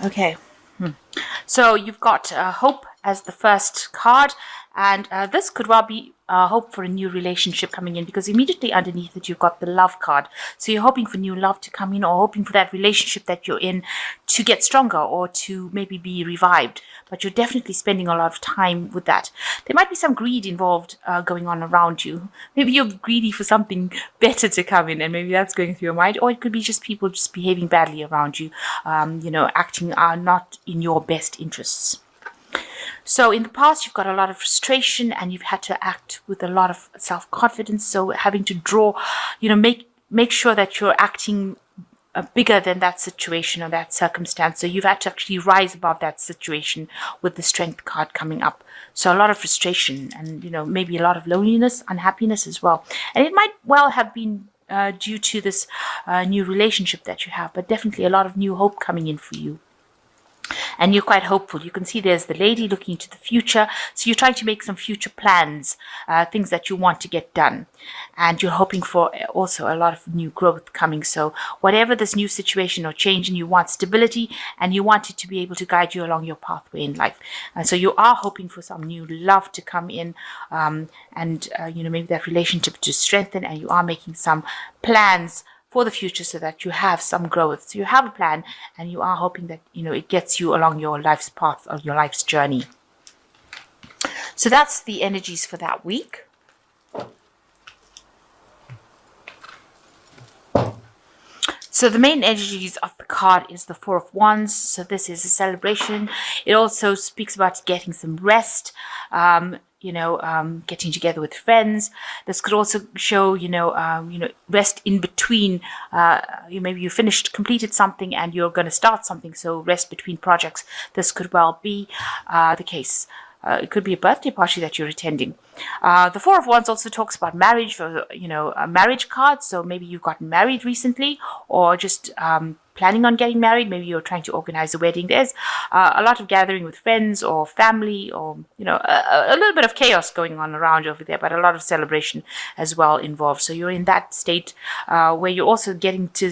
Okay. So you've got hope as the first card, and this could well be hope for a new relationship coming in, because immediately underneath it you've got the love card. So you're hoping for new love to come in, or hoping for that relationship that you're in to get stronger or to maybe be revived. But you're definitely spending a lot of time with that. There might be some greed involved going on around you. Maybe you're greedy for something better to come in, and maybe that's going through your mind. Or it could be just people just behaving badly around you, acting not in your best interests. So in the past, you've got a lot of frustration and you've had to act with a lot of self-confidence. So having to draw, make sure that you're acting bigger than that situation or that circumstance. So you've had to actually rise above that situation with the strength card coming up. So a lot of frustration and, maybe a lot of loneliness, unhappiness as well. And it might well have been due to this new relationship that you have, but definitely a lot of new hope coming in for you. And you're quite hopeful. You can see there's the lady looking into the future. So you're trying to make some future plans, things that you want to get done. And you're hoping for also a lot of new growth coming. So whatever this new situation or change, and you want stability, and you want it to be able to guide you along your pathway in life. And so you are hoping for some new love to come in, and maybe that relationship to strengthen, and you are making some plans for the future so that you have some growth. So you have a plan, and you are hoping that, it gets you along your life's path or your life's journey. So that's the energies for that week. So the main energies of the card is the Four of Wands. So this is a celebration. It also speaks about getting some rest, getting together with friends. This could also show, rest in between. Maybe you completed something and you're going to start something. So rest between projects. This could well be the case. It could be a birthday party that you're attending. The Four of Wands also talks about marriage, or, a marriage card. So maybe you've gotten married recently, or just planning on getting married. Maybe you're trying to organize a wedding. There's a lot of gathering with friends or family, or, a little bit of chaos going on around over there, but a lot of celebration as well involved. So you're in that state where you're also getting to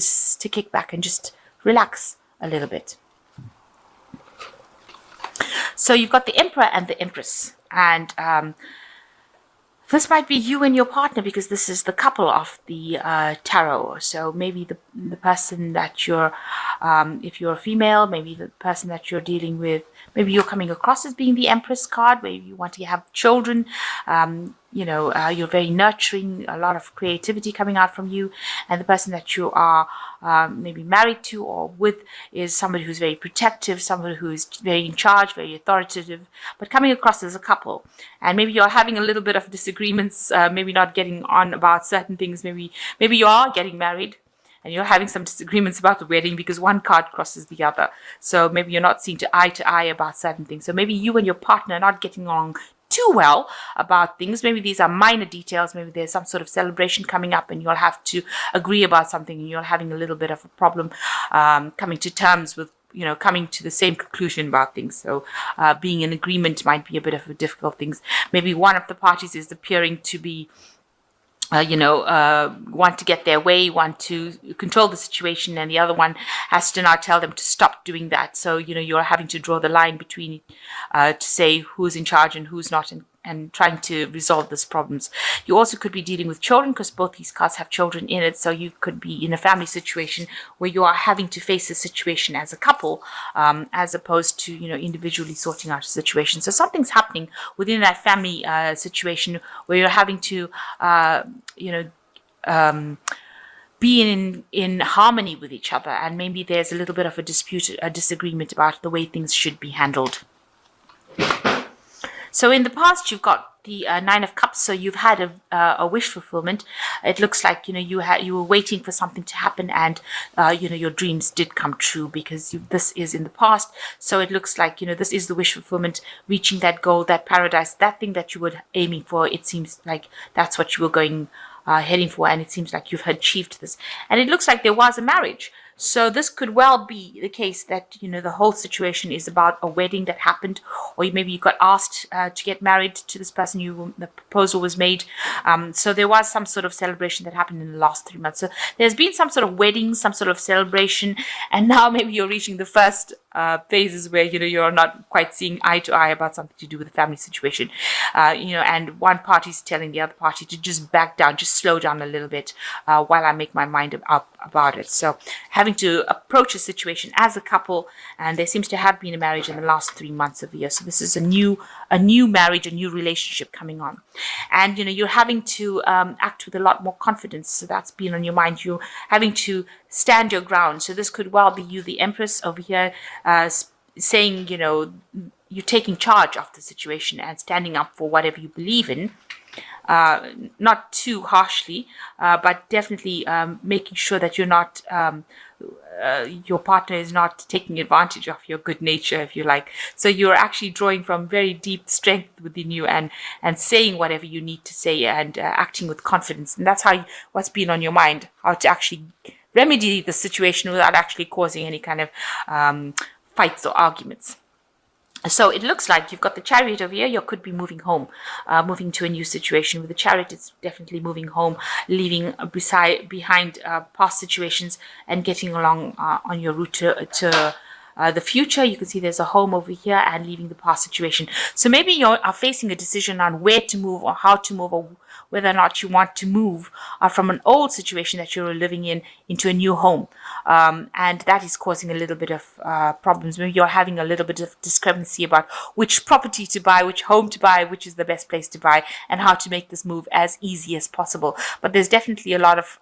kick back and just relax a little bit. So you've got the Emperor and the Empress, and this might be you and your partner, because this is the couple of the tarot. So maybe the person that you're, if you're a female, maybe the person that you're dealing with, maybe you're coming across as being the Empress card, where you want to have children. You're very nurturing, a lot of creativity coming out from you, and the person that you are maybe married to or with is somebody who's very protective, somebody who's very in charge, very authoritative, but coming across as a couple. And maybe you're having a little bit of disagreements, maybe not getting on about certain things. Maybe you are getting married and you're having some disagreements about the wedding because one card crosses the other. So maybe you're not seeing eye to eye about certain things. So maybe you and your partner are not getting along too well about things. Maybe these are minor details. Maybe there's some sort of celebration coming up and you'll have to agree about something, and you're having a little bit of a problem coming to terms with, coming to the same conclusion about things. So being in agreement might be a bit of a difficult thing. Maybe one of the parties is appearing to be want to get their way, want to control the situation, and the other one has to now tell them to stop doing that. So, you're having to draw the line between to say who's in charge and who's not, and trying to resolve these problems. You also could be dealing with children, because both these cards have children in it. So you could be in a family situation where you are having to face a situation as a couple, as opposed to, individually sorting out a situation. So something's happening within that family situation where you're having to, be in harmony with each other. And maybe there's a little bit of a dispute, a disagreement about the way things should be handled. So in the past, you've got the Nine of Cups. So you've had a wish fulfillment. It looks like, you were waiting for something to happen, and, your dreams did come true, because this is in the past. So it looks like, this is the wish fulfillment, reaching that goal, that paradise, that thing that you were aiming for. It seems like that's what you were heading for, and it seems like you've achieved this. And it looks like there was a marriage. So this could well be the case that, the whole situation is about a wedding that happened, or maybe you got asked to get married to this person, the proposal was made. So there was some sort of celebration that happened in the last 3 months. So there's been some sort of wedding, some sort of celebration, and now maybe you're reaching the first phases where you're not quite seeing eye to eye about something to do with the family situation, and one party's telling the other party to just back down, just slow down a little bit while I make my mind up about it. So having to approach a situation as a couple, and there seems to have been a marriage in the last 3 months of the year. So this is a new marriage, a new relationship coming on, and you're having to act with a lot more confidence. So that's been on your mind. You're having to stand your ground. So this could well be you, the Empress over here, saying, you're taking charge of the situation and standing up for whatever you believe in. Not too harshly, but definitely making sure that you're not, your partner is not taking advantage of your good nature, if you like. So you're actually drawing from very deep strength within you and saying whatever you need to say and acting with confidence. And that's what's been on your mind, how to actually remedy the situation without actually causing any kind of fights or arguments. So it looks like you've got the Chariot over here. You could be moving home, moving to a new situation. With the Chariot, it's definitely moving home, leaving behind past situations and getting along on your route to the future. You can see there's a home over here and leaving the past situation. So maybe you are facing a decision on where to move or how to move, or whether or not you want to move from an old situation that you're living in into a new home. And that is causing a little bit of problems. Maybe you're having a little bit of discrepancy about which property to buy, which home to buy, which is the best place to buy, and how to make this move as easy as possible. But there's definitely a lot of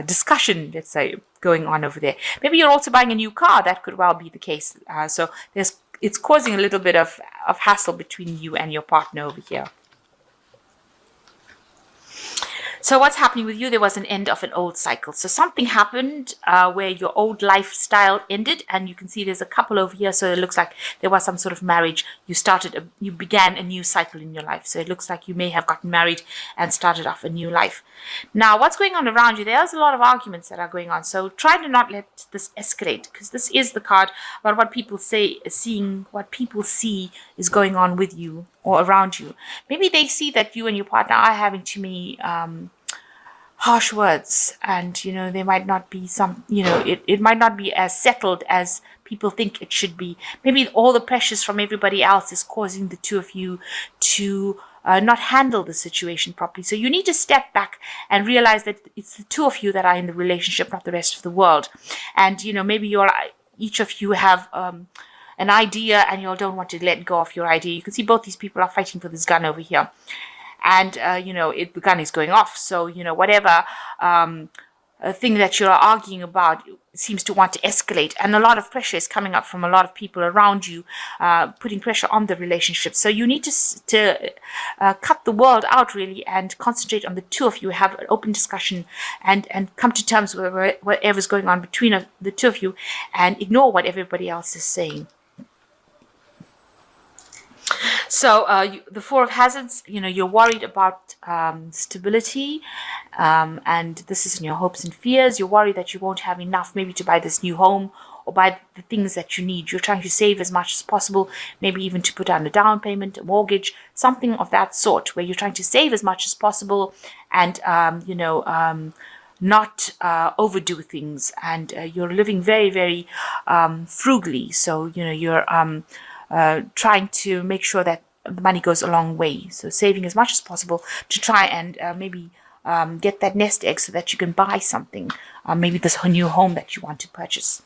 discussion, let's say, going on over there. Maybe you're also buying a new car. That could well be the case. So it's causing a little bit of hassle between you and your partner over here. So what's happening with you? There was an end of an old cycle. So something happened where your old lifestyle ended, and you can see there's a couple over here. So it looks like there was some sort of marriage. You began a new cycle in your life. So it looks like you may have gotten married and started off a new life. Now, what's going on around you? There's a lot of arguments that are going on. So try to not let this escalate, because this is the card about what people what people see is going on with you or around you. Maybe they see that you and your partner are having too many harsh words, and there might not be it might not be as settled as people think it should be. Maybe all the pressures from everybody else is causing the two of you to not handle the situation properly. So you need to step back and realize that it's the two of you that are in the relationship, not the rest of the world. And maybe each of you have an idea, and you don't want to let go of your idea. You can see both these people are fighting for this gun over here, and the gun is going off. So whatever thing that you're arguing about seems to want to escalate, and a lot of pressure is coming up from a lot of people around you, putting pressure on the relationship. So you need to cut the world out, really, and concentrate on the two of you, have an open discussion, and come to terms with whatever's going on between the two of you, and ignore what everybody else is saying. So the Four of Hazards, you're worried about stability, and this is in your hopes and fears. You're worried that you won't have enough maybe to buy this new home or buy the things that you need. You're trying to save as much as possible, maybe even to put down a down payment, a mortgage, something of that sort, where you're trying to save as much as possible and, not overdo things. And you're living very, very frugally. So, you're trying to make sure that the money goes a long way. So saving as much as possible to try and maybe get that nest egg so that you can buy something, maybe this new home that you want to purchase.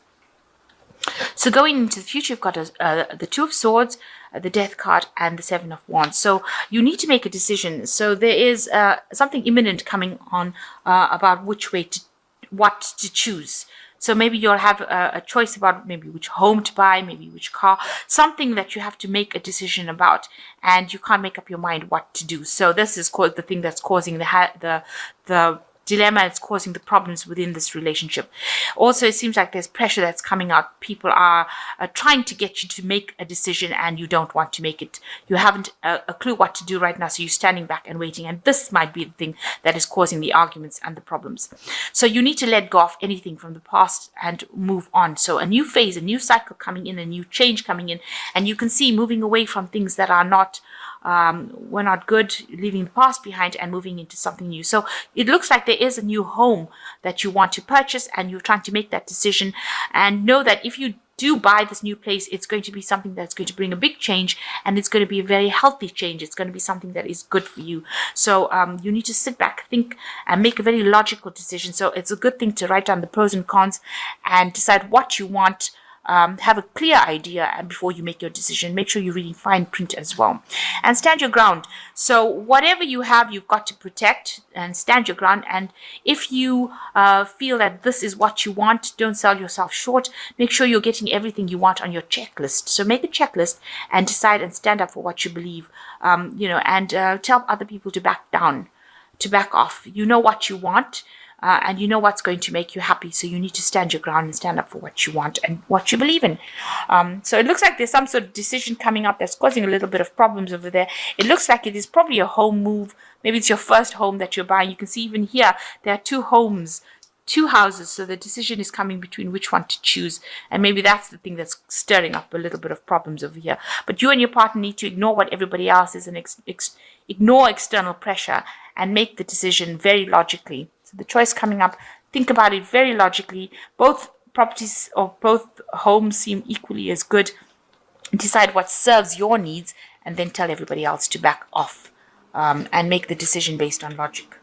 So going into the future, you've got the Two of Swords, the Death card, and the Seven of Wands. So you need to make a decision. So there is something imminent coming on about what to choose. So maybe you'll have a choice about maybe which home to buy, maybe which car, something that you have to make a decision about, and you can't make up your mind what to do. So this is the thing that's causing the dilemma. It's causing the problems within this relationship. Also, it seems like there's pressure that's coming out. People are trying to get you to make a decision, and you don't want to make it. You haven't a clue what to do right now, so you're standing back and waiting. And this might be the thing that is causing the arguments and the problems. So you need to let go of anything from the past and move on. So a new phase, a new cycle coming in, a new change coming in, and you can see moving away from things that are not were not good, leaving the past behind and moving into something new. So it looks like there is a new home that you want to purchase, and you're trying to make that decision. And know that if you do buy this new place, it's going to be something that's going to bring a big change, and it's going to be a very healthy change. It's going to be something that is good for you. So you need to sit back, think, and make a very logical decision. So it's a good thing to write down the pros and cons and decide what you want. Have a clear idea, and before you make your decision, make sure you're reading fine print as well, and stand your ground. So whatever you have, you've got to protect and stand your ground. And if you feel that this is what you want, don't sell yourself short. Make sure you're getting everything you want on your checklist. So make a checklist and decide and stand up for what you believe. And tell other people to back down, to back off. You know what you want. And you know what's going to make you happy. So you need to stand your ground and stand up for what you want and what you believe in. So it looks like there's some sort of decision coming up that's causing a little bit of problems over there. It looks like it is probably a home move. Maybe it's your first home that you're buying. You can see even here, there are two homes, two houses. So the decision is coming between which one to choose. And maybe that's the thing that's stirring up a little bit of problems over here. But you and your partner need to ignore what everybody else is and ignore external pressure and make the decision very logically. So the choice coming up, think about it very logically. Both properties or both homes seem equally as good. Decide what serves your needs and then tell everybody else to back off and make the decision based on logic.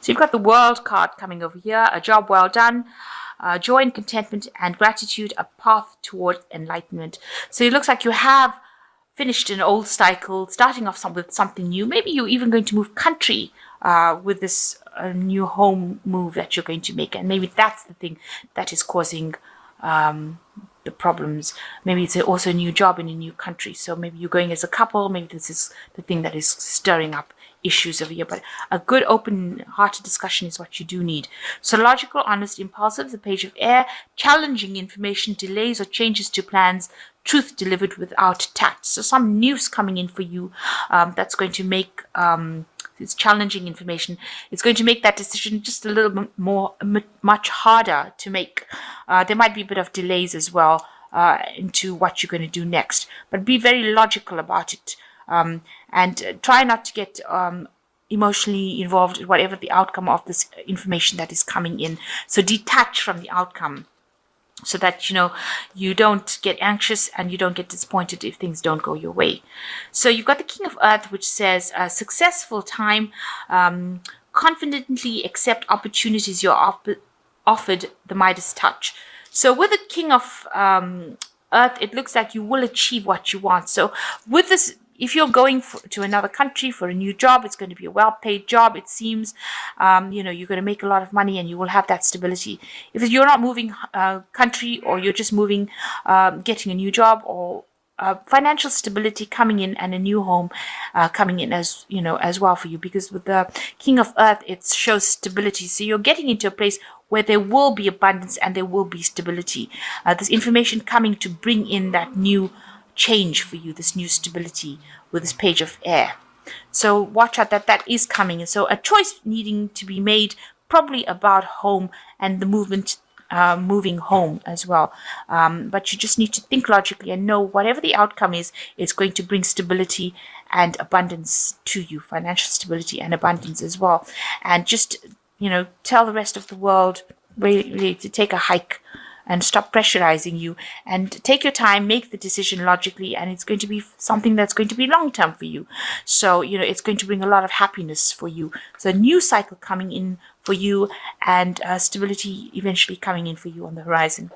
So you've got the World card coming over here, a job well done, joy and contentment and gratitude, a path toward enlightenment. So it looks like you have finished an old cycle, starting off with something new. Maybe you're even going to move country with this new home move that you're going to make, and maybe that's the thing that is causing the problems. Maybe it's also a new job in a new country, so maybe you're going as a couple. Maybe this is the thing that is stirring up issues over here. But a good open-hearted discussion is what you do need. So logical, honest, impulsive, the page of air, challenging information, delays or changes to plans, truth delivered without tact. So some news coming in for you that's going to make it's challenging information. It's going to make that decision just a little bit more, much harder to make. There might be a bit of delays as well into what you're going to do next. But be very logical about it. And try not to get emotionally involved in whatever the outcome of this information that is coming in. So detach from the outcome, so that you don't get anxious and you don't get disappointed if things don't go your way. So you've got the King of Earth, which says a successful time, confidently accept opportunities you're offered, the Midas touch. So with the King of Earth, it looks like you will achieve what you want. So with this, if you're going to another country for a new job, it's going to be a well-paid job, it seems. You're going to make a lot of money and you will have that stability. If you're not moving country, or you're just moving, getting a new job, or financial stability coming in and a new home coming in as well for you, because with the King of Earth, it shows stability. So you're getting into a place where there will be abundance and there will be stability. This information coming to bring in that new change for you, this new stability with this page of air. So watch out that is coming. So a choice needing to be made, probably about home and the movement, moving home as well. But you just need to think logically and know whatever the outcome is, it's going to bring stability and abundance to you, financial stability and abundance as well. And just, tell the rest of the world really to take a hike and stop pressurizing you, and take your time, make the decision logically, and it's going to be something that's going to be long-term for you. So, it's going to bring a lot of happiness for you. So a new cycle coming in for you, and stability eventually coming in for you on the horizon.